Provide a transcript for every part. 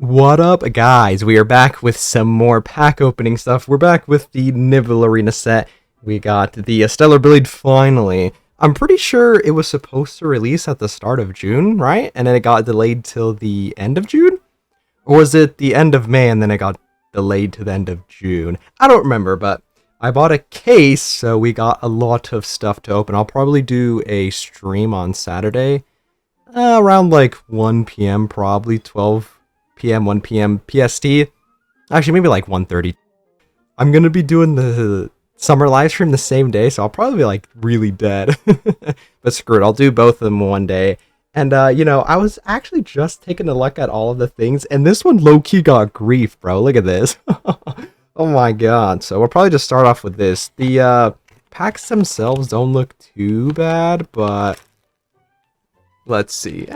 What up, guys? We are back with some more pack opening stuff. We're back with the Nivel Arena set. We got the Stellar Blade finally. I'm pretty sure it was supposed to release at the start of June, right? And then it got delayed till the end of June? Or was it the end of May and then it got delayed to the end of June? I don't remember, but I bought a case, so we got a lot of stuff to open. I'll probably do a stream on Saturday, around like 1 p.m. probably, 12 p.m., 1 p.m. PST. Actually, maybe like 1:30. I'm gonna be doing the summer live stream the same day, so I'll probably be like really dead. But screw it, I'll do both of them one day. And I was actually just taking a look at all of the things, and this one low-key got grief, bro. Look at this. Oh my god. So we'll probably just start off with this. The packs themselves don't look too bad, but let's see.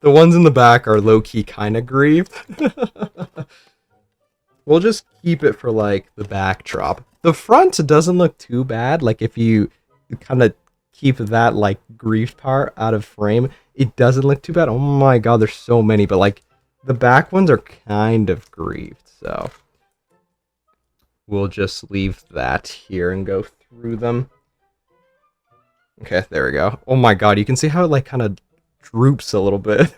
The ones in the back are low-key kind of grieved. We'll just keep it for, like, the backdrop. The front doesn't look too bad. Like, if you kind of keep that, like, grieved part out of frame, it doesn't look too bad. Oh my god, there's so many. But, like, the back ones are kind of grieved. So we'll just leave that here and go through them. Okay, there we go. Oh my god, you can see how it, like, kind of droops a little bit.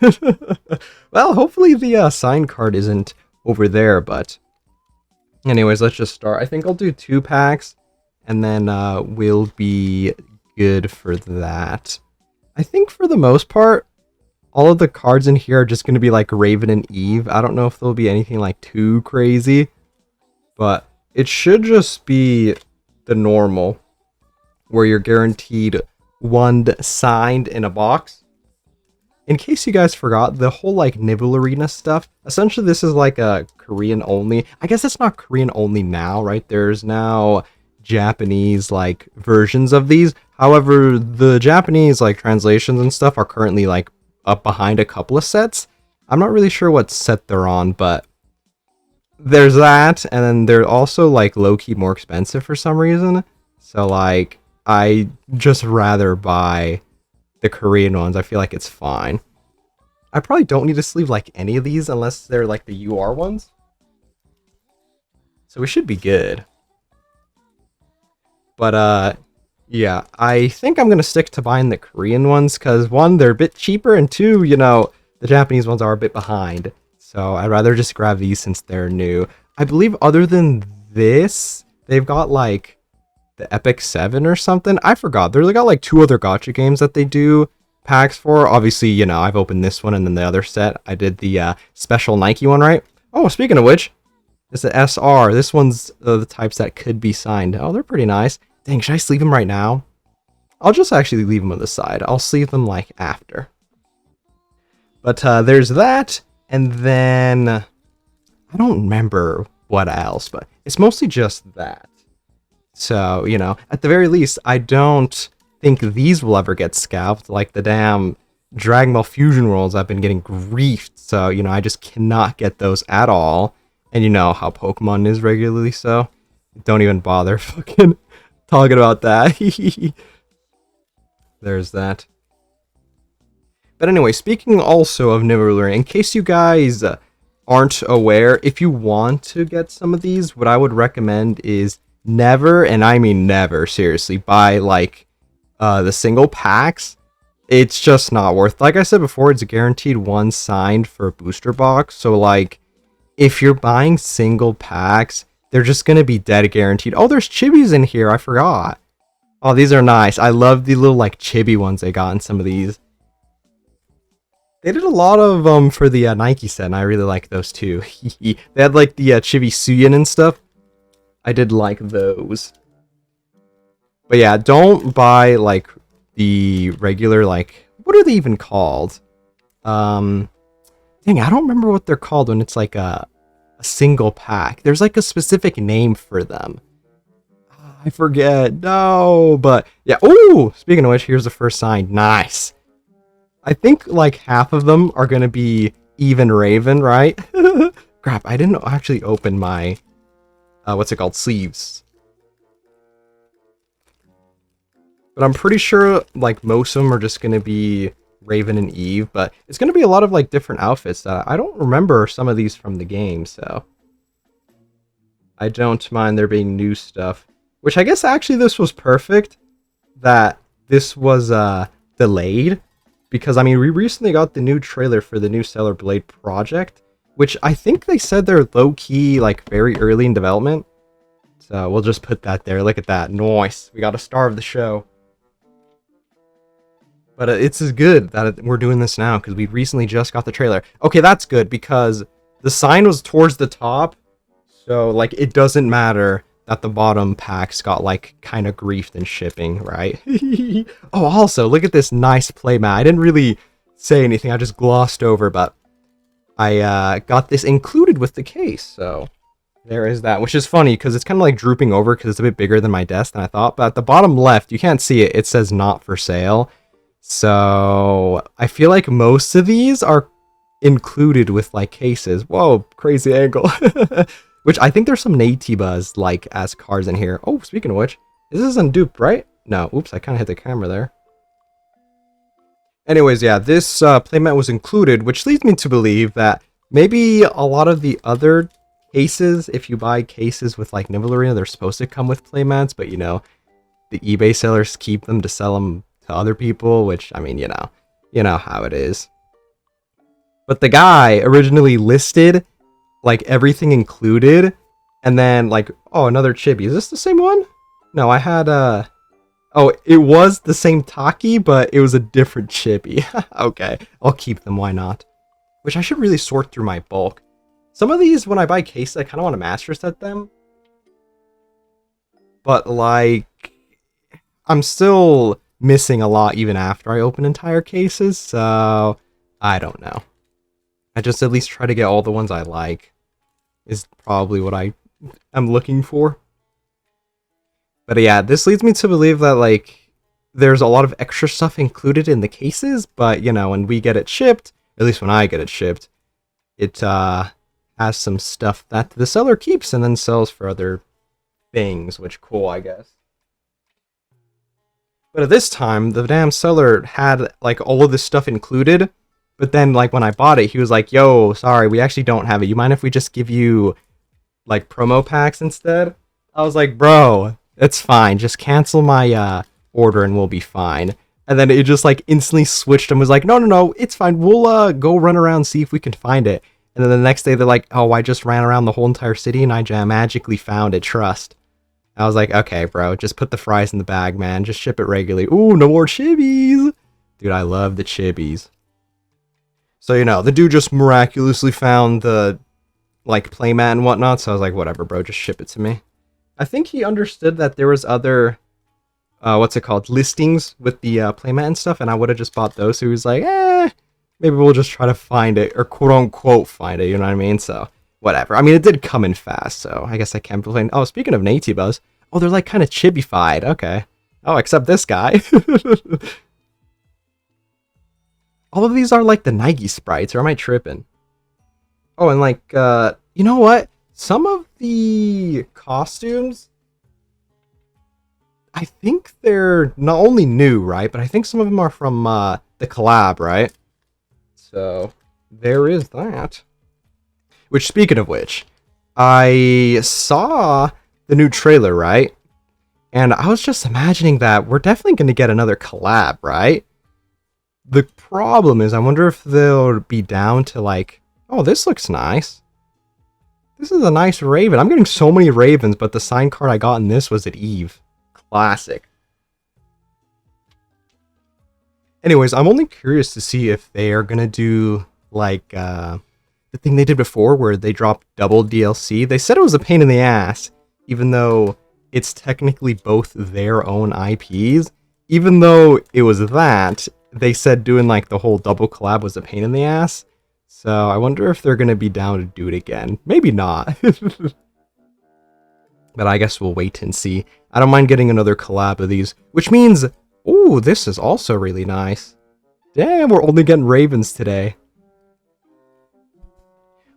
Well, hopefully the sign card isn't over there, but anyways, let's just start. I think I'll do 2 packs, and then we'll be good for that. I think for the most part, all of the cards in here are just going to be like Raven and Eve. I don't know if there'll be anything like too crazy, but it should just be the normal, where you're guaranteed 1 signed in a box. In case you guys forgot, the whole like Nivel Arena stuff, essentially this is like a Korean only. I guess it's not Korean only now, right? There's now Japanese like versions of these. However, the Japanese like translations and stuff are currently like up behind a couple of sets. I'm not really sure what set they're on, but there's that, and then they're also like low-key more expensive for some reason. So like I just rather buy the Korean ones. I feel like it's fine. I probably don't need to sleeve like any of these unless they're like the UR ones. So we should be good. But yeah, I think I'm gonna stick to buying the Korean ones because 1, they're a bit cheaper, and 2, the Japanese ones are a bit behind. So I'd rather just grab these since they're new. I believe other than this, they've got like the Epic 7 or something. I forgot. They got like 2 other gacha games that they do packs for. Obviously, I've opened this one and then the other set. I did the special Nike one, right? Oh, speaking of which, it's the SR. This one's the types that could be signed. Oh, they're pretty nice. Dang, should I sleeve them right now? I'll just actually leave them on the side. I'll sleeve them like after. But there's that. And then I don't remember what else, but it's mostly just that. So, at the very least, I don't think these will ever get scalped like the damn Dragon Ball Fusion Worlds. I've been getting griefed, so, I just cannot get those at all. And you know how Pokemon is regularly, so don't even bother fucking talking about that. There's that. But anyway, speaking also of Nivel, in case you guys aren't aware, if you want to get some of these, what I would recommend is never, and I mean never, seriously, buy like the single packs. It's just not worth. Like I said before, it's guaranteed 1 signed for a booster box. So like, if you're buying single packs, they're just gonna be dead guaranteed. Oh, there's chibis in here. I forgot. Oh, these are nice. I love the little like chibi ones they got in some of these. They did a lot of them for the Nike set, and I really like those too. They had like the chibi Suyin and stuff. I did like those. But yeah, don't buy like the regular, like, what are they even called? Dang, I don't remember what they're called when it's like a single pack. There's like a specific name for them. I forget. No, but yeah. Oh, speaking of which, here's the first sign. Nice. I think like half of them are gonna be even Raven, right? Crap, I didn't actually open my what's it called, sleeves. But I'm pretty sure like most of them are just gonna be Raven and Eve, but it's going to be a lot of like different outfits that I don't remember some of these from the game, so I don't mind there being new stuff. Which I guess actually this was perfect that this was delayed, because I mean we recently got the new trailer for the new Stellar Blade project, which I think they said they're low-key like very early in development. So we'll just put that there. Look at that. Nice. We got a star of the show. But it's as good that we're doing this now because we recently just got the trailer. Okay, that's good because the sign was towards the top. So, like, it doesn't matter that the bottom packs got, like, kind of griefed in shipping, right? Oh, also, look at this nice playmat. I didn't really say anything. I just glossed over, but I got this included with the case. So, there is that, which is funny because it's kind of, like, drooping over because it's a bit bigger than my desk than I thought. But at the bottom left, you can't see it. It says not for sale. So, I feel like most of these are included with, like, cases. Whoa, crazy angle. Which I think there's some Natibas, like, as cards in here. Oh, speaking of which, this isn't duped, right? No, oops, I kind of hit the camera there. Anyways, yeah, this playmat was included, which leads me to believe that maybe a lot of the other cases, if you buy cases with, like, Nivel Arena, they're supposed to come with playmats, but, you know, the eBay sellers keep them to sell them to other people, which, I mean, you know how it is. But the guy originally listed like everything included, and then like, oh, another chibi. Is this the same one? No, I had oh, it was the same Taki, but it was a different chibi. Okay, I'll keep them, why not? Which I should really sort through my bulk. Some of these, when I buy cases, I kind of want to master set them. But like, I'm still missing a lot even after I open entire cases, so I don't know. I just at least try to get all the ones I like. Is probably what I am looking for. But yeah, this leads me to believe that, like, there's a lot of extra stuff included in the cases, but, you know, when we get it shipped, at least when I get it shipped, it has some stuff that the seller keeps and then sells for other things, which cool, I guess. But at this time, the damn seller had, like, all of this stuff included. But then, like, when I bought it, he was like, yo, sorry, we actually don't have it. You mind if we just give you, like, promo packs instead? I was like, bro, it's fine. Just cancel my order and we'll be fine. And then it just, like, instantly switched and was like, no, it's fine. We'll go run around, see if we can find it. And then the next day, they're like, oh, I just ran around the whole entire city and I magically found it. Trust. I was like, okay, bro, just put the fries in the bag, man. Just ship it regularly. Ooh, no more chibis. Dude, I love the chibis. So, you know, the dude just miraculously found the, like, playmat and whatnot, so I was like, whatever, bro, just ship it to me. I think he understood that there was other, listings with the playmat and stuff, and I would have just bought those, so he was like, maybe we'll just try to find it, or quote-unquote find it, you know what I mean? So, whatever. I mean, it did come in fast, so I guess I can't complain. Oh, speaking of Natibas, oh, they're, like, kind of chibified, okay. Oh, except this guy. All of these are like the Nike sprites, or am I tripping? Oh, and like, you know what? Some of the costumes, I think they're not only new, right? But I think some of them are from the collab, right? So, there is that. Which, speaking of which, I saw the new trailer, right? And I was just imagining that we're definitely going to get another collab, right? The problem is, I wonder if they'll be down to like, oh, this looks nice. This is a nice Raven. I'm getting so many Ravens, but the sign card I got in this was at Eve. Classic. Anyways, I'm only curious to see if they are going to do like the thing they did before where they dropped double DLC. They said it was a pain in the ass, even though it's technically both their own IPs. Even though it was that, they said doing like the whole double collab was a pain in the ass. So I wonder if they're going to be down to do it again. Maybe not. But I guess we'll wait and see. I don't mind getting another collab of these. Which means, ooh, this is also really nice. Damn, we're only getting Ravens today.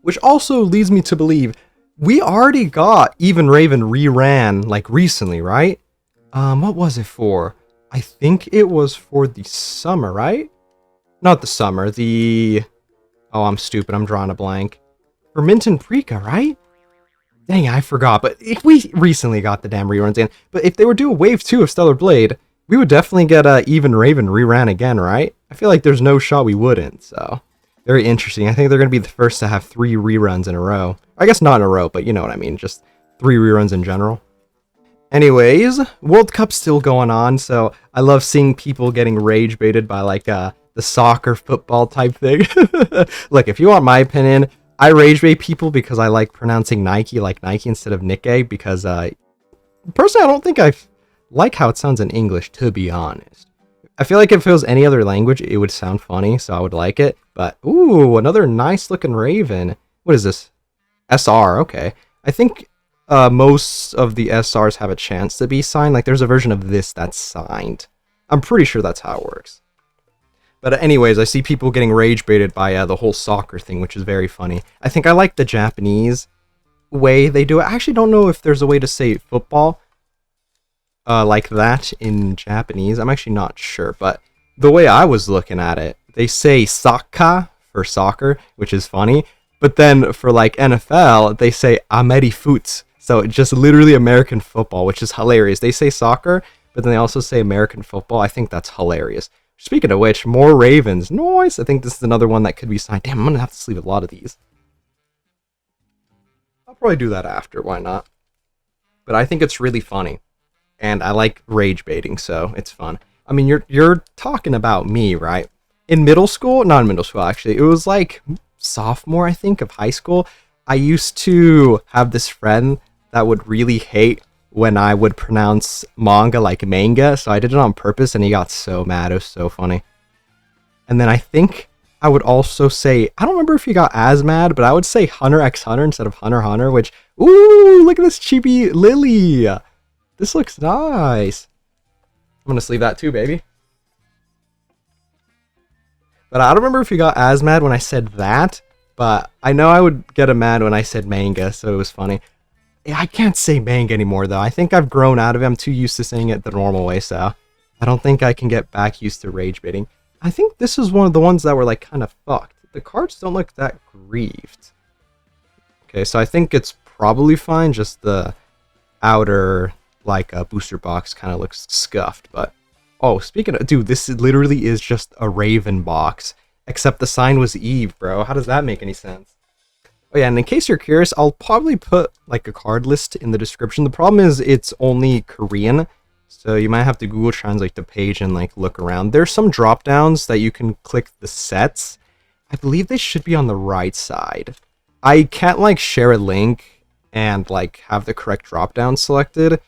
Which also leads me to believe we already got Even Raven reran like recently, right? What was it for? I think it was for the summer, right? Not the summer, the... Oh, I'm stupid, I'm drawing a blank. For Mint and Prika, right? Dang, I forgot, but if we recently got the damn reruns in, but if they were do a wave 2 of Stellar Blade, we would definitely get a Even Raven reran again, right? I feel like there's no shot we wouldn't, so... Very interesting. I think they're going to be the first to have 3 reruns in a row. I guess not in a row, but you know what I mean, just 3 reruns in general. Anyways, World Cup's still going on, so I love seeing people getting rage baited by like the soccer football type thing. Look, if you want my opinion, I rage bait people because I like pronouncing Nike like Nike instead of Nikkei, because personally I don't think I like how it sounds in English, to be honest. I feel like if it was any other language, it would sound funny, so I would like it. But, ooh, another nice looking Raven. What is this? SR, okay. I think most of the SRs have a chance to be signed. Like, there's a version of this that's signed. I'm pretty sure that's how it works. But anyways, I see people getting rage baited by the whole soccer thing, which is very funny. I think I like the Japanese way they do it. I actually don't know if there's a way to say football like that in Japanese. I'm actually not sure, but the way I was looking at it, they say soccer for soccer, which is funny. But then for like NFL, they say Amerifoot. So just literally American football, which is hilarious. They say soccer, but then they also say American football. I think that's hilarious. Speaking of which, more Ravens. Nice. I think this is another one that could be signed. Damn, I'm going to have to sleeve a lot of these. I'll probably do that after. Why not? But I think it's really funny. And I like rage baiting, so it's fun. I mean, you're talking about me, right? In middle school, not in middle school actually, it was like sophomore, I think, of high school. I used to have this friend that would really hate when I would pronounce manga like manga, so I did it on purpose, and he got so mad. It was so funny. And then I think I would also say, I don't remember if he got as mad, but I would say Hunter x Hunter instead of Hunter x Hunter, which, ooh, look at this chibi Lily. This looks nice. I'm gonna sleeve that too, baby. But I don't remember if he got as mad when I said that, but I know I would get him mad when I said manga, so it was funny. I can't say manga anymore, though. I think I've grown out of it. I'm too used to saying it the normal way, so I don't think I can get back used to rage baiting. I think this is one of the ones that were, like, kind of fucked. The cards don't look that grieved. Okay, so I think it's probably fine, just the outer, like, booster box kind of looks scuffed, but... Oh, speaking of... Dude, this literally is just a Raven box, except the sign was Eve, bro. How does that make any sense? Oh yeah, and in case you're curious, I'll probably put like a card list in the description. The problem is it's only Korean, so you might have to Google Translate the page and like look around. There's some drop downs that you can click the sets. I believe they should be on the right side. I can't like share a link and like have the correct drop down selected.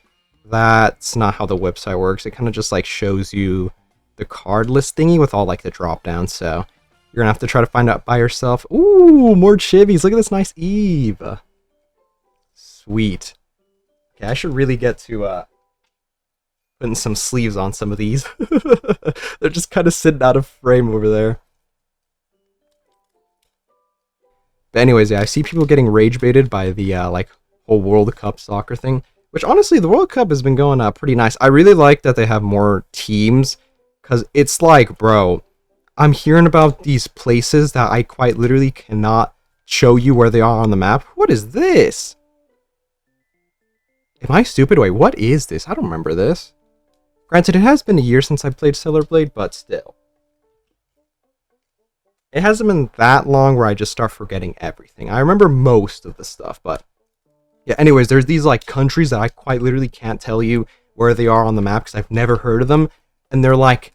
That's not how the website works. It kind of just like shows you the card list thingy with all like the drop downs, so you're gonna have to try to find out by yourself. Ooh, more chibies. Look at this nice Eve. Sweet. Okay, I should really get to putting some sleeves on some of these. They're just kind of sitting out of frame over there. But anyways, yeah, I see people getting rage baited by the like whole World Cup soccer thing. Which honestly, the World Cup has been going pretty nice. I really like that they have more teams, because it's like, bro, I'm hearing about these places that I quite literally cannot show you where they are on the map. What is this? Am I stupid? Wait, what is this? I don't remember this. Granted, it has been a year since I played Stellar Blade, but still. It hasn't been that long where I just start forgetting everything. I remember most of the stuff, but... Yeah, anyways, there's these like countries that I quite literally can't tell you where they are on the map because I've never heard of them. And they're like...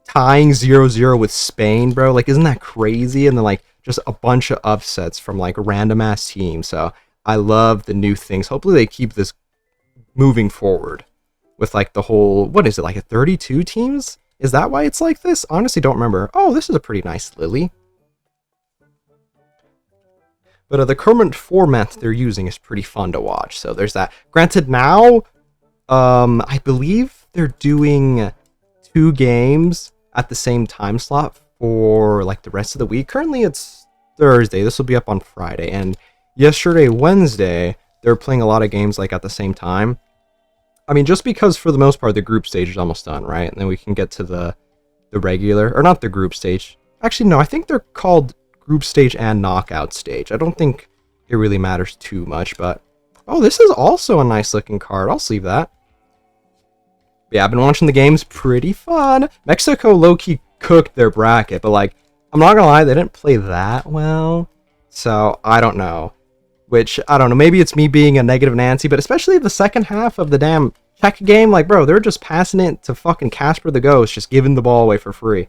tying 0-0 with Spain, bro. Like, isn't that crazy? And then, like, just a bunch of upsets from, like, random-ass teams. So, I love the new things. Hopefully they keep this moving forward with, like, the whole... What is it, like, a 32 teams? Is that why it's like this? Honestly, don't remember. Oh, this is a pretty nice Lily. But the current format they're using is pretty fun to watch. So, there's that. Granted, now, I believe they're doing 2 games at the same time slot for like the rest of the week. Currently it's Thursday. This will be up on Friday. And yesterday, Wednesday, they're playing a lot of games like at the same time. I mean, just because for the most part the group stage is almost done, right? And then we can get to the the regular, or not the group stage. Actually, no, I think they're called group stage and knockout stage. I don't think it really matters too much, but... Oh, this is also a nice looking card. I'll sleeve that. Yeah, I've been watching the games. Pretty fun. Mexico low-key cooked their bracket, but like, I'm not gonna lie, they didn't play that well. So, I don't know. Which, I don't know, maybe it's me being a negative Nancy, but especially the second half of the damn Czech game, like, bro, they're just passing it to fucking Casper the Ghost, just giving the ball away for free.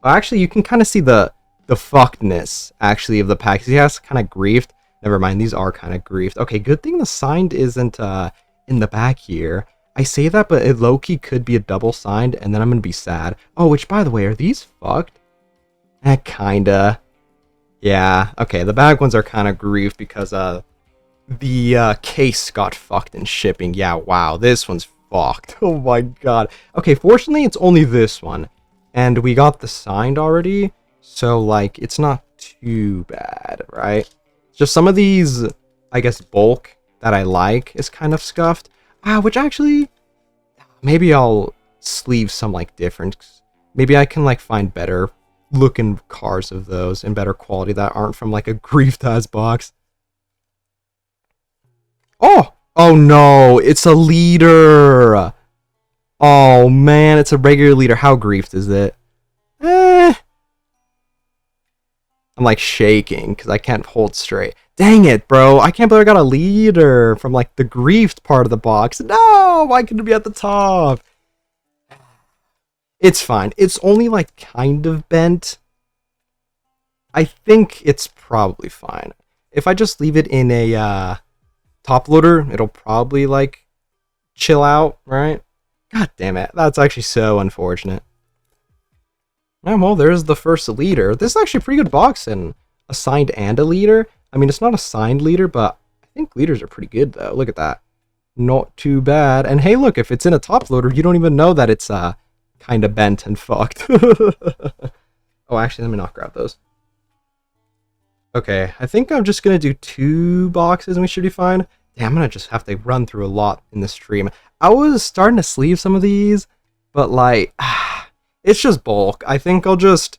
Well, actually, you can kind of see the fuckedness, actually, of the pack. He has kind of griefed. Never mind, these are kind of griefed. Okay, good thing the signed isn't in the back here. I say that, but it low-key could be a double signed, and then I'm gonna be sad. Oh, which, by the way, are these fucked? Kinda. Yeah, okay, the back ones are kind of griefed because the case got fucked in shipping. Yeah, wow, this one's fucked. Oh my god. Okay, fortunately, it's only this one. And we got the signed already, so, like, it's not too bad, right? Just some of these, I guess, bulk that I like is kind of scuffed. Which actually, maybe I'll sleeve some, like, different. Maybe I can, like, find better looking cars of those in better quality that aren't from, like, a griefed-ass box. Oh! Oh no, it's a leader! Oh man, it's a regular leader. How griefed is it? I'm like shaking because I can't hold straight. Dang it, bro. I can't believe I got a leader from like the griefed part of the box. No, why couldn't it be at the top? It's fine. It's only like kind of bent. I think it's probably fine. If I just leave it in a top loader, it'll probably like chill out, right? God damn it. That's actually so unfortunate. Yeah, well, there's the first leader. This is actually a pretty good box, and a signed and a leader. I mean, it's not a signed leader, but I think leaders are pretty good, though. Look at that. Not too bad. And hey, look, if it's in a top loader, you don't even know that it's kind of bent and fucked. Oh, actually, let me not grab those. Okay, I think I'm just going to do 2 boxes, and we should be fine. Damn, I'm going to just have to run through a lot in this stream. I was starting to sleeve some of these, but, like... It's just bulk. I think I'll just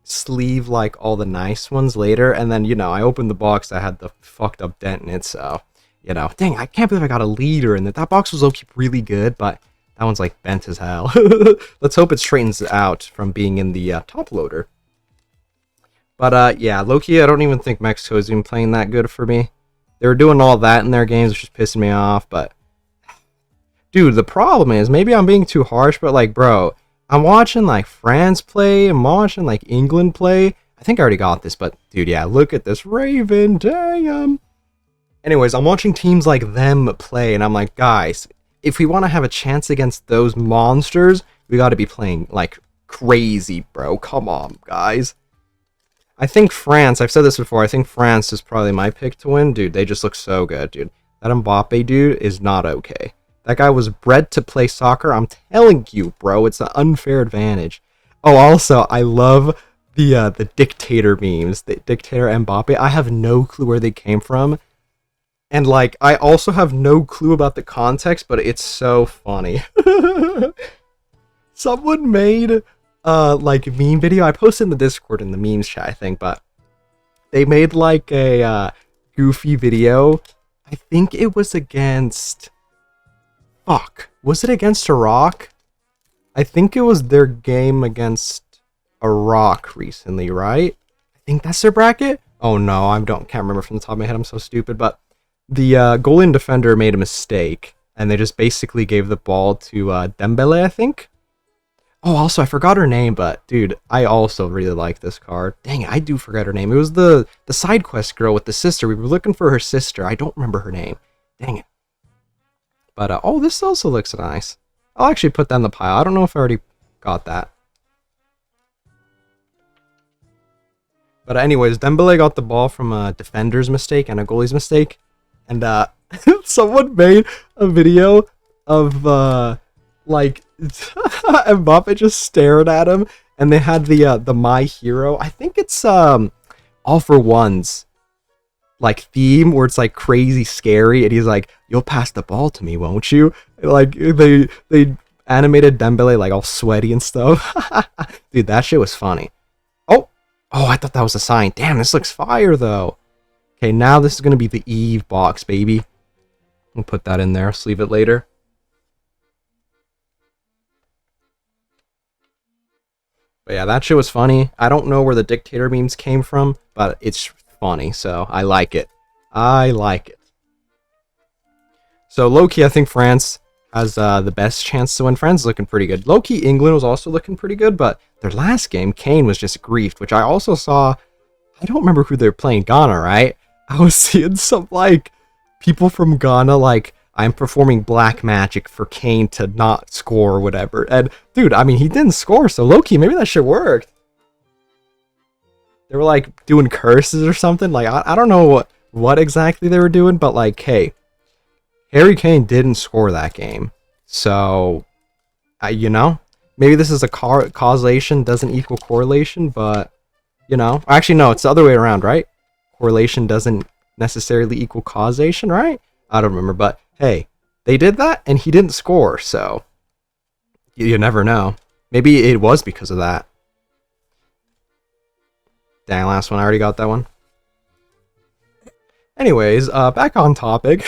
sleeve, like, all the nice ones later. And then, you know, I opened the box that had the fucked up dent in it. So, you know, dang, I can't believe I got a leader in it. That box was okay, really good, but that one's, like, bent as hell. Let's hope it straightens out from being in the top loader. But, yeah, low-key, I don't even think Mexico is even playing that good for me. They were doing all that in their games, which is pissing me off, but... Dude, the problem is, maybe I'm being too harsh, but, like, bro... I'm watching, like, France play, I'm watching, like, England play. I think I already got this, but, dude, yeah, look at this Raven, damn! Anyways, I'm watching teams like them play, and I'm like, guys, if we want to have a chance against those monsters, we gotta be playing, like, crazy, bro. Come on, guys. I think France, I've said this before, I think France is probably my pick to win. Dude, they just look so good, dude. That Mbappe dude is not okay. That guy was bred to play soccer. I'm telling you, bro. It's an unfair advantage. Oh, also, I love the dictator memes. The dictator Mbappe. I have no clue where they came from. And, like, I also have no clue about the context, but it's so funny. Someone made, like, a meme video. I posted in the Discord in the memes chat, I think, but they made, like, a goofy video. I think it was against... Fuck. Was it against Iraq? I think it was their game against Iraq recently, right? I think that's their bracket? Oh no, can't remember from the top of my head, I'm so stupid, but the goalie and defender made a mistake, and they just basically gave the ball to Dembele, I think? Oh, also, I forgot her name, but dude, I also really like this card. Dang it, I do forget her name. It was the side quest girl with the sister. We were looking for her sister. I don't remember her name. Dang it. But, oh, this also looks nice. I'll actually put that in the pile. I don't know if I already got that. But anyways, Dembele got the ball from a defender's mistake and a goalie's mistake. And, someone made a video of, like, Mbappe just staring at him. And they had the My Hero. I think it's, All for Ones. Like theme where it's like crazy scary and he's like, you'll pass the ball to me, won't you? Like they animated Dembele like all sweaty and stuff. Dude, that shit was funny. Oh, oh, I thought that was a sign. Damn, this looks fire though. Okay, now this is gonna be the Eve box, baby. We'll put that in there. Sleeve it later. But yeah, that shit was funny. I don't know where the dictator memes came from, but it's funny, so I like it. I like it. So low-key, I think France has the best chance to win. France is looking pretty good. Low-key, England was also looking pretty good, but their last game, Kane was just griefed, which I also saw. I don't remember who they're playing. Ghana, right? I was seeing some, like, people from Ghana, like, I'm performing black magic for Kane to not score or whatever. And, dude, I mean, he didn't score, so low-key, maybe that shit worked. They were, like, doing curses or something. Like, I don't know what exactly they were doing, but, like, hey, Harry Kane didn't score that game. So, you know, maybe this is a causation doesn't equal correlation, but, you know. Actually, no, it's the other way around, right? Correlation doesn't necessarily equal causation, right? I don't remember, but hey, they did that and he didn't score, so you never know. Maybe it was because of that. Dang, last one, I already got that one. Anyways, back on topic.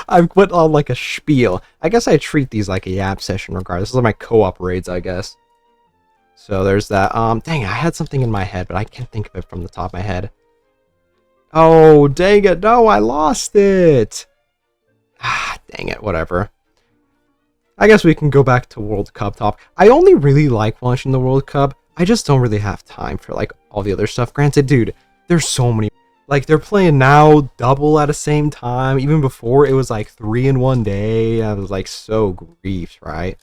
I've put on like a spiel. I guess I treat these like a yap session regardless. These are my co-op raids, I guess. So there's that. Dang, I had something in my head, but I can't think of it from the top of my head. Oh, dang it, no, I lost it! Ah, dang it, whatever. I guess we can go back to World Cup talk. I only really like watching the World Cup. I just don't really have time for, like, all the other stuff. Granted, dude, there's so many. Like, they're playing now double at the same time. Even before, it was, like, 3 in one day. I was, like, so griefed, right?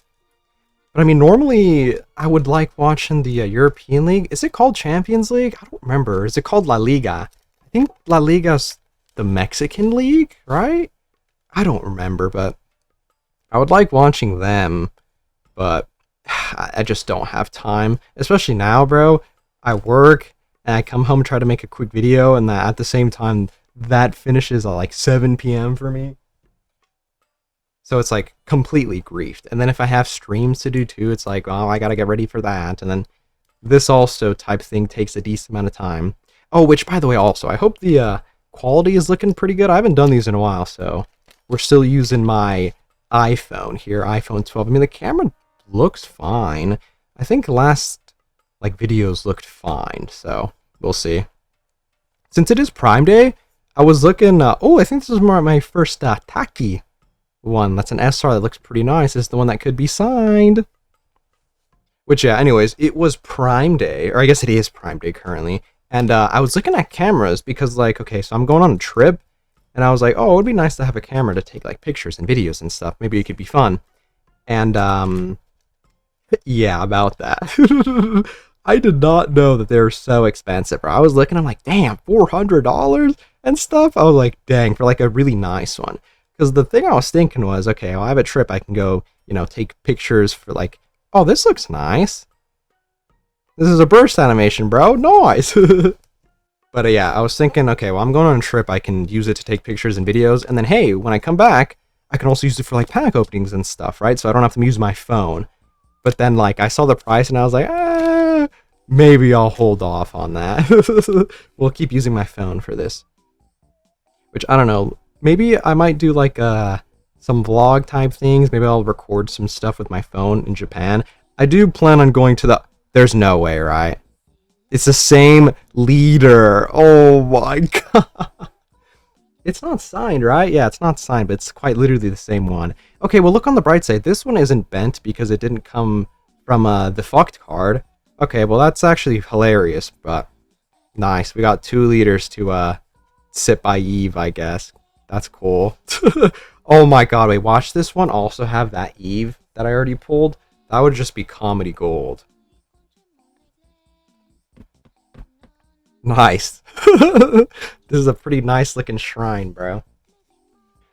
But, I mean, normally, I would like watching the European League. Is it called Champions League? I don't remember. Is it called La Liga? I think La Liga's the Mexican league, right? I don't remember, but I would like watching them, but I just don't have time. Especially now, bro. I work, and I come home, try to make a quick video, and at the same time, that finishes at like 7 p.m. for me. So it's like completely griefed. And then if I have streams to do too, it's like, oh, I gotta get ready for that. And then this also type thing takes a decent amount of time. Oh, which, by the way, also, I hope the quality is looking pretty good. I haven't done these in a while, so we're still using my iPhone here, iPhone 12. I mean, the camera looks fine. I think last, like, videos looked fine, so we'll see. Since it is Prime Day, I was looking, oh, I think this is my first Taki one. That's an SR that looks pretty nice. This is the one that could be signed. Which, yeah, anyways, it was Prime Day, or I guess it is Prime Day currently. And I was looking at cameras because, like, okay, so I'm going on a trip, and I was like, oh, it would be nice to have a camera to take, like, pictures and videos and stuff. Maybe it could be fun. And, yeah, about that. I did not know that they were so expensive, bro. I was looking, I'm like, damn, $400 and stuff? I was like, dang, for, like, a really nice one. Because the thing I was thinking was, okay, well, I have a trip, I can go, you know, take pictures for, like, oh, this looks nice. This is a burst animation, bro. Nice. But yeah, I was thinking, okay, well, I'm going on a trip. I can use it to take pictures and videos. And then, hey, when I come back, I can also use it for, like, pack openings and stuff, right? So I don't have to use my phone. But then, like, I saw the price and I was like, maybe I'll hold off on that. We'll keep using my phone for this. Which, I don't know. Maybe I might do, like, some vlog type things. Maybe I'll record some stuff with my phone in Japan. I do plan on going to the... There's no way, right? It's the same leader. Oh my god. It's not signed, right? Yeah, it's not signed, but it's quite literally the same one. Okay, well, look on the bright side. This one isn't bent because it didn't come from the fucked card. Okay, well, that's actually hilarious, but nice. We got 2 leaders to sit by Eve, I guess. That's cool. Oh my god, wait, watch this one also have that Eve that I already pulled. That would just be comedy gold. Nice. This is a pretty nice looking shrine, bro.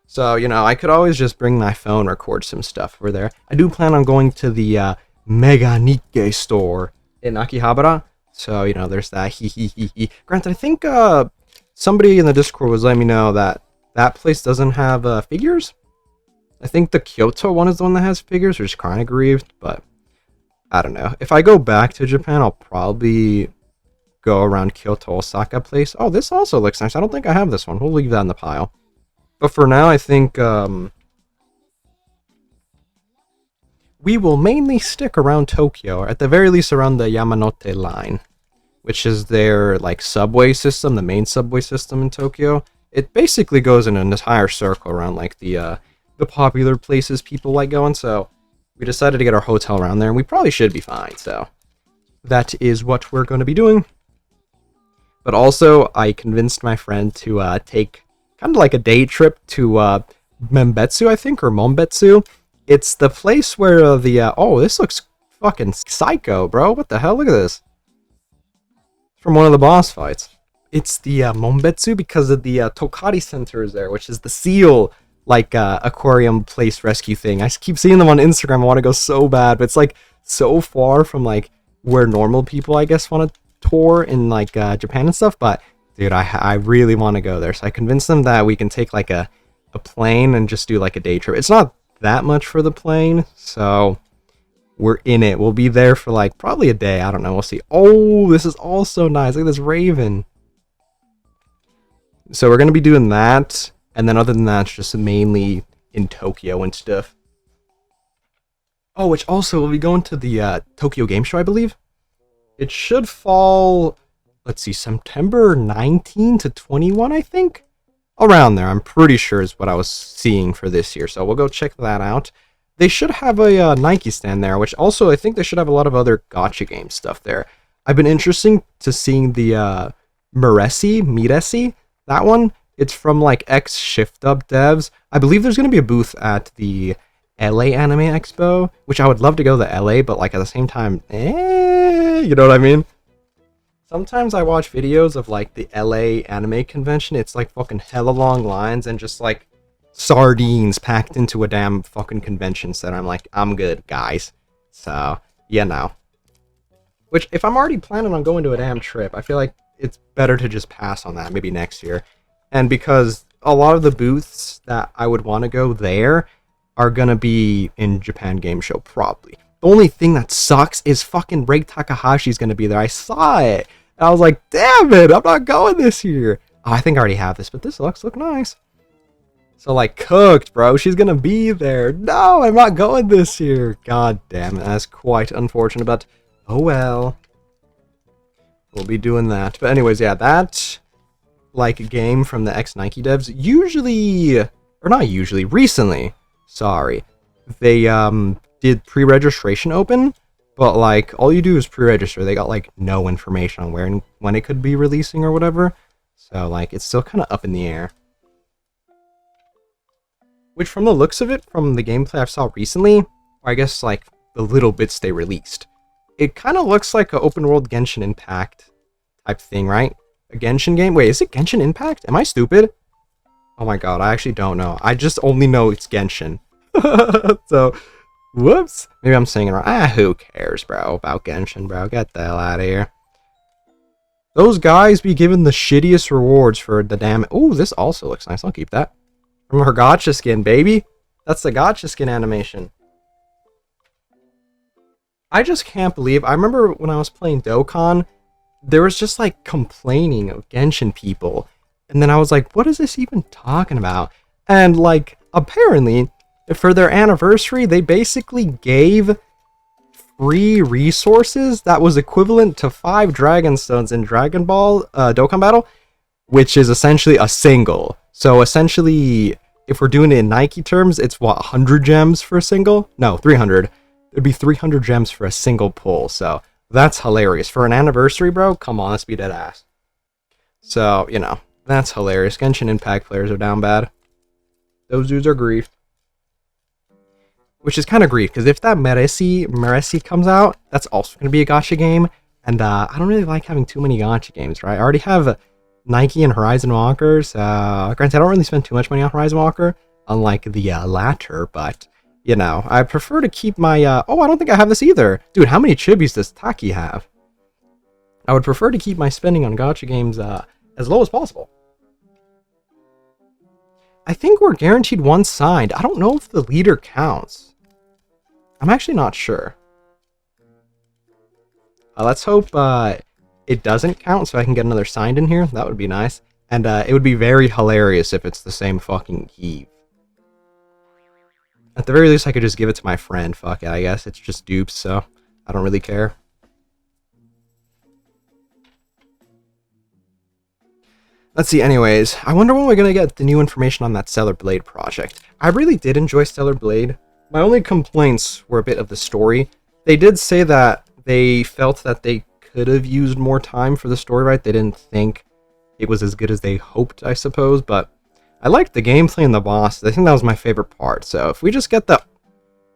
So, you know, I could always just bring my phone, record some stuff over there. I do plan on going to the Mega Nikkei store in Akihabara. So, you know, there's that. Granted, I think somebody in the Discord was letting me know that that place doesn't have figures. I think the Kyoto one is the one that has figures, which is kind of grieved, but I don't know. If I go back to Japan, I'll probably go around Kyoto, Osaka place. Oh, this also looks nice. I don't think I have this one. We'll leave that in the pile. But for now, I think we will mainly stick around Tokyo, or at the very least around the Yamanote line, which is their like subway system, the main subway system in Tokyo. It basically goes in an entire circle around like the popular places people like going. So we decided to get our hotel around there, and we probably should be fine. So that is what we're going to be doing. But also, I convinced my friend to take kind of like a day trip to Membetsu, I think, or Mombetsu. It's the place where oh, this looks fucking psycho, bro. What the hell? Look at this. From one of the boss fights. It's the Mombetsu because of the Tokari Center is there, which is the seal like aquarium place rescue thing. I keep seeing them on Instagram. I want to go so bad, but it's like so far from like where normal people, I guess, want to tour in like Japan and stuff. But dude, I really want to go there. So I convinced them that we can take like a plane and just do like a day trip. It's not that much for the plane, so we're in it. We'll be there for like probably a day. I don't know. We'll see. Oh, this is also nice. Look at this raven. So we're going to be doing that. And then other than that, it's just mainly in Tokyo and stuff. Oh, which also we'll be going to the Tokyo Game Show, I believe. It should fall, let's see, September 19 to 21, I think? Around there, I'm pretty sure is what I was seeing for this year. So we'll go check that out. They should have a Nike stand there, which also I think they should have a lot of other gacha game stuff there. I've been interested to seeing the Miresi, that one. It's from like ex Shift Up devs. I believe there's going to be a booth at the LA Anime Expo, which I would love to go to LA, but like at the same time, you know what I mean? Sometimes I watch videos of like the LA anime convention. It's like fucking hella long lines and just like sardines packed into a damn fucking convention center. I'm like, I'm good, guys. So, yeah, no. Which, if I'm already planning on going to a damn trip, I feel like it's better to just pass on that maybe next year. And because a lot of the booths that I would want to go there are gonna be in Japan Game Show, probably. The only thing that sucks is fucking Rei Takahashi's gonna be there. I saw it. And I was like, damn it, I'm not going this year. Oh, I think I already have this, but this looks nice. So, like, cooked, bro. She's gonna be there. No, I'm not going this year. God damn it. That's quite unfortunate, but oh well. We'll be doing that. But anyways, yeah, that, like, game from the ex-Nike devs, usually, or not usually, recently, sorry, they, did pre-registration open, but like all you do is pre-register. They got like no information on where and when it could be releasing or whatever, so like it's still kind of up in the air. Which, from the looks of it, from the gameplay I saw recently, or I guess like the little bits they released, it kind of looks like an open world Genshin Impact type thing, right? A Genshin game? Wait, is it Genshin Impact? Am I stupid? Oh my god, I actually don't know. I just only know it's Genshin. So whoops. Maybe I'm saying it wrong. Who cares, bro, about Genshin, bro? Get the hell out of here. Those guys be given the shittiest rewards for the damn... Ooh, this also looks nice. I'll keep that. From her gacha skin, baby. That's the gacha skin animation. I just can't believe... I remember when I was playing Dokkan, there was just, like, complaining of Genshin people. And then I was like, what is this even talking about? And, like, apparently... for their anniversary, they basically gave free resources that was equivalent to 5 Dragon Stones in Dragon Ball Dokkan Battle, which is essentially a single. So essentially, if we're doing it in Nike terms, it's what, 100 gems for a single? No, 300. It'd be 300 gems for a single pull. So that's hilarious. For an anniversary, bro, come on, let's be dead ass. So, you know, that's hilarious. Genshin Impact players are down bad. Those dudes are griefed. Which is kind of grief, because if that Meresi comes out, that's also going to be a gacha game, and I don't really like having too many gacha games, right? I already have Nike and Horizon Walkers. Granted, I don't really spend too much money on Horizon Walker, unlike the latter, but, you know, I prefer to keep my, oh, I don't think I have this either. Dude, how many chibis does Taki have? I would prefer to keep my spending on gacha games as low as possible. I think we're guaranteed one signed. I don't know if the leader counts. I'm actually not sure. Let's hope it doesn't count so I can get another signed in here. That would be nice. And it would be very hilarious if it's the same fucking Eve. At the very least, I could just give it to my friend. Fuck it, I guess. It's just dupes, so I don't really care. Let's see, anyways. I wonder when we're going to get the new information on that Stellar Blade project. I really did enjoy Stellar Blade. My only complaints were a bit of the story. They did say that they felt that they could have used more time for the story, right? They didn't think it was as good as they hoped, I suppose, but I liked the gameplay and the boss. I think that was my favorite part. So if we just get the...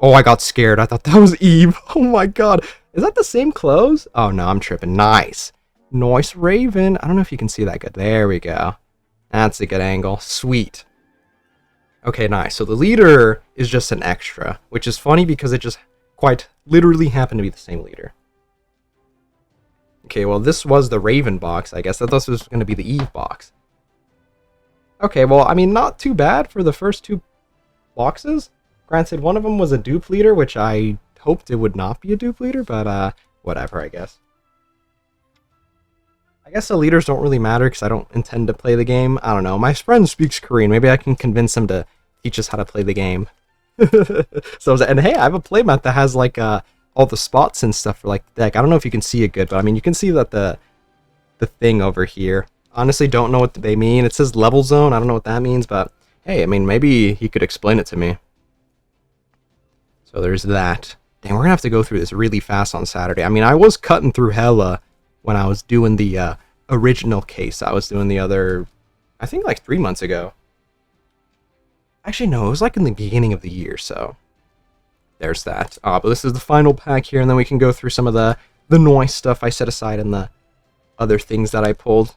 Oh, I got scared. I thought that was Eve. Oh my god. Is that the same clothes? Oh no, I'm tripping. Nice. Nice Raven. I don't know if you can see that good. There we go. That's a good angle. Sweet. Okay, nice. So the leader is just an extra, which is funny because it just quite literally happened to be the same leader. Okay, well, this was the Raven box, I guess. I thought this was going to be the Eve box. Okay, well, I mean, not too bad for the first two boxes. Granted, one of them was a dupe leader, which I hoped it would not be a dupe leader, but whatever, I guess. I guess the leaders don't really matter because I don't intend to play the game. I don't know. My friend speaks Korean. Maybe I can convince him to teach us how to play the game. And hey, I have a playmat that has like all the spots and stuff for like the deck. I don't know if you can see it good, but I mean, you can see that the thing over here. Honestly, don't know what they mean. It says level zone. I don't know what that means, but hey, I mean, maybe he could explain it to me. So there's that. Dang, we're gonna have to go through this really fast on Saturday. I mean, I was cutting through hella when I was doing the original case. I was doing the other, I think like 3 months ago. Actually, no, it was like in the beginning of the year, so there's that. But this is the final pack here, and then we can go through some of the noise stuff I set aside and the other things that I pulled.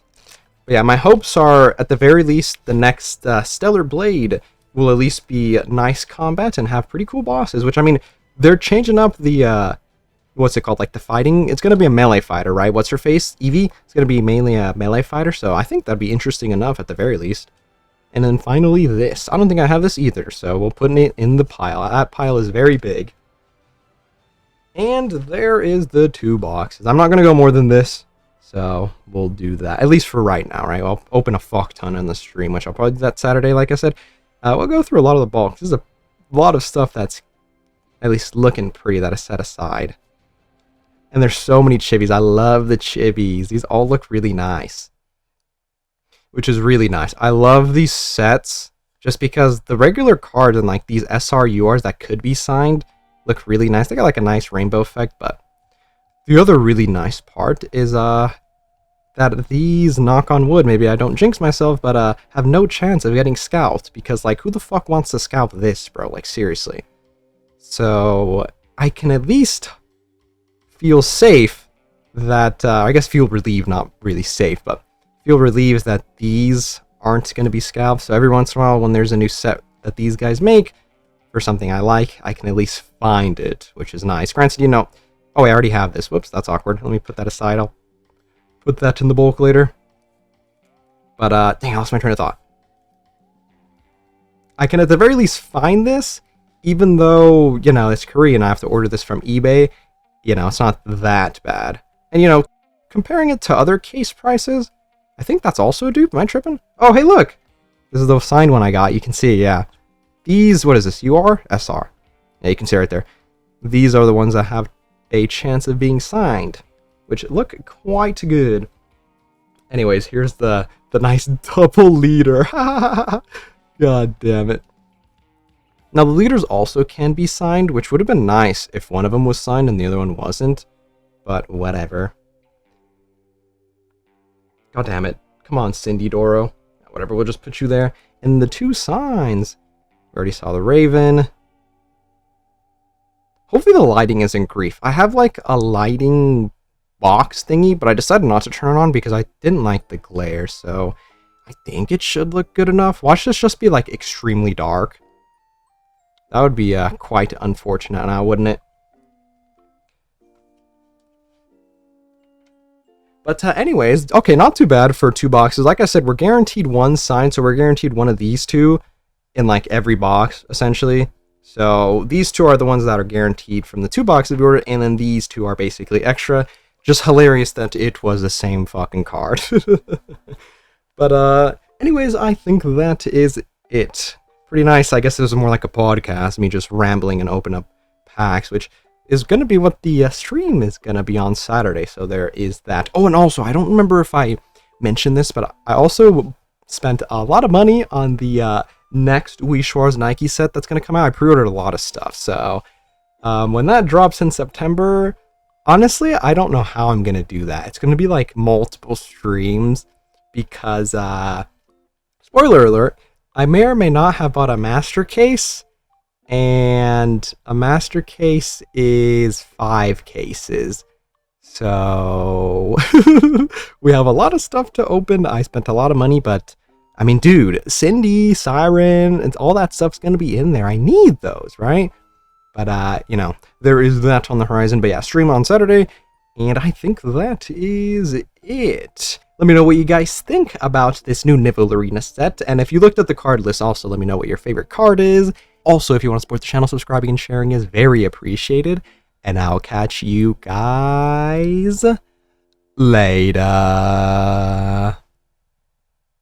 But yeah, my hopes are, at the very least, the next Stellar Blade will at least be nice combat and have pretty cool bosses, which, I mean, they're changing up the, what's it called, like the fighting. It's going to be a melee fighter, right? What's her face? Eevee? It's going to be mainly a melee fighter, so I think that'd be interesting enough at the very least. And then finally this. I don't think I have this either, so we'll put it in the pile. That pile is very big. And there is the 2 boxes. I'm not going to go more than this, so we'll do that. At least for right now, right? I'll open a fuck ton in the stream, which I'll probably do that Saturday, like I said. We'll go through a lot of the bulk. This is a lot of stuff that's at least looking pretty that is set aside. And there's so many chibis. I love the chibis. These all look really nice. Which is really nice. I love these sets just because the regular cards and like these SRURs that could be signed look really nice. They got like a nice rainbow effect, but the other really nice part is that these, knock on wood, maybe I don't jinx myself, but have no chance of getting scalped because like who the fuck wants to scalp this, bro? Like seriously. So I can at least feel safe that I guess feel relieved, not really safe, but feel relieved that these aren't going to be scalped. So every once in a while when there's a new set that these guys make for something I like, I can at least find it, which is nice. Granted, you know, oh, I already have this. Whoops, that's awkward. Let me put that aside. I'll put that in the bulk later. But dang, I lost my train of thought. I can at the very least find this, even though, you know, it's Korean. I have to order this from eBay. You know, it's not that bad. And, you know, comparing it to other case prices, I think that's also a dupe. Am I tripping? Oh, hey, look. This is the signed one I got. You can see, yeah. These, what is this? UR? SR. Yeah, you can see right there. These are the ones that have a chance of being signed, which look quite good. Anyways, here's the nice double leader. God damn it. Now, the leaders also can be signed, which would have been nice if one of them was signed and the other one wasn't. But whatever. God damn it. Come on, Cindy Doro. Whatever, we'll just put you there. And the 2 signs. We already saw the Raven. Hopefully the lighting isn't grief. I have like a lighting box thingy, but I decided not to turn it on because I didn't like the glare. So I think it should look good enough. Watch this just be like extremely dark. That would be quite unfortunate now, wouldn't it? But anyways, okay, not too bad for 2 boxes. Like I said, we're guaranteed 1 sign, so we're guaranteed one of these 2. in like every box, essentially. So these two are the ones that are guaranteed from the 2 boxes we ordered, and then these 2 are basically extra. Just hilarious that it was the same fucking card. But anyways, I think that is it. Pretty nice. I guess it was more like a podcast, me just rambling and open up packs, which is going to be what the stream is going to be on Saturday. So there is that. Oh, and also, I don't remember if I mentioned this, but I also spent a lot of money on the next Wish Wars Nike set that's going to come out. I pre-ordered a lot of stuff. So when that drops in September, honestly, I don't know how I'm going to do that. It's going to be like multiple streams because, spoiler alert, I may or may not have bought a master case, and a master case is 5 cases. So we have a lot of stuff to open. I spent a lot of money, but I mean, dude, Cindy, Siren, and all that stuff's going to be in there. I need those, right? But, you know, there is that on the horizon. But yeah, stream on Saturday, and I think that is it. Let me know what you guys think about this new Nivel Arena set, and if you looked at the card list, also let me know what your favorite card is. Also, if you want to support the channel, subscribing and sharing is very appreciated, and I'll catch you guys later.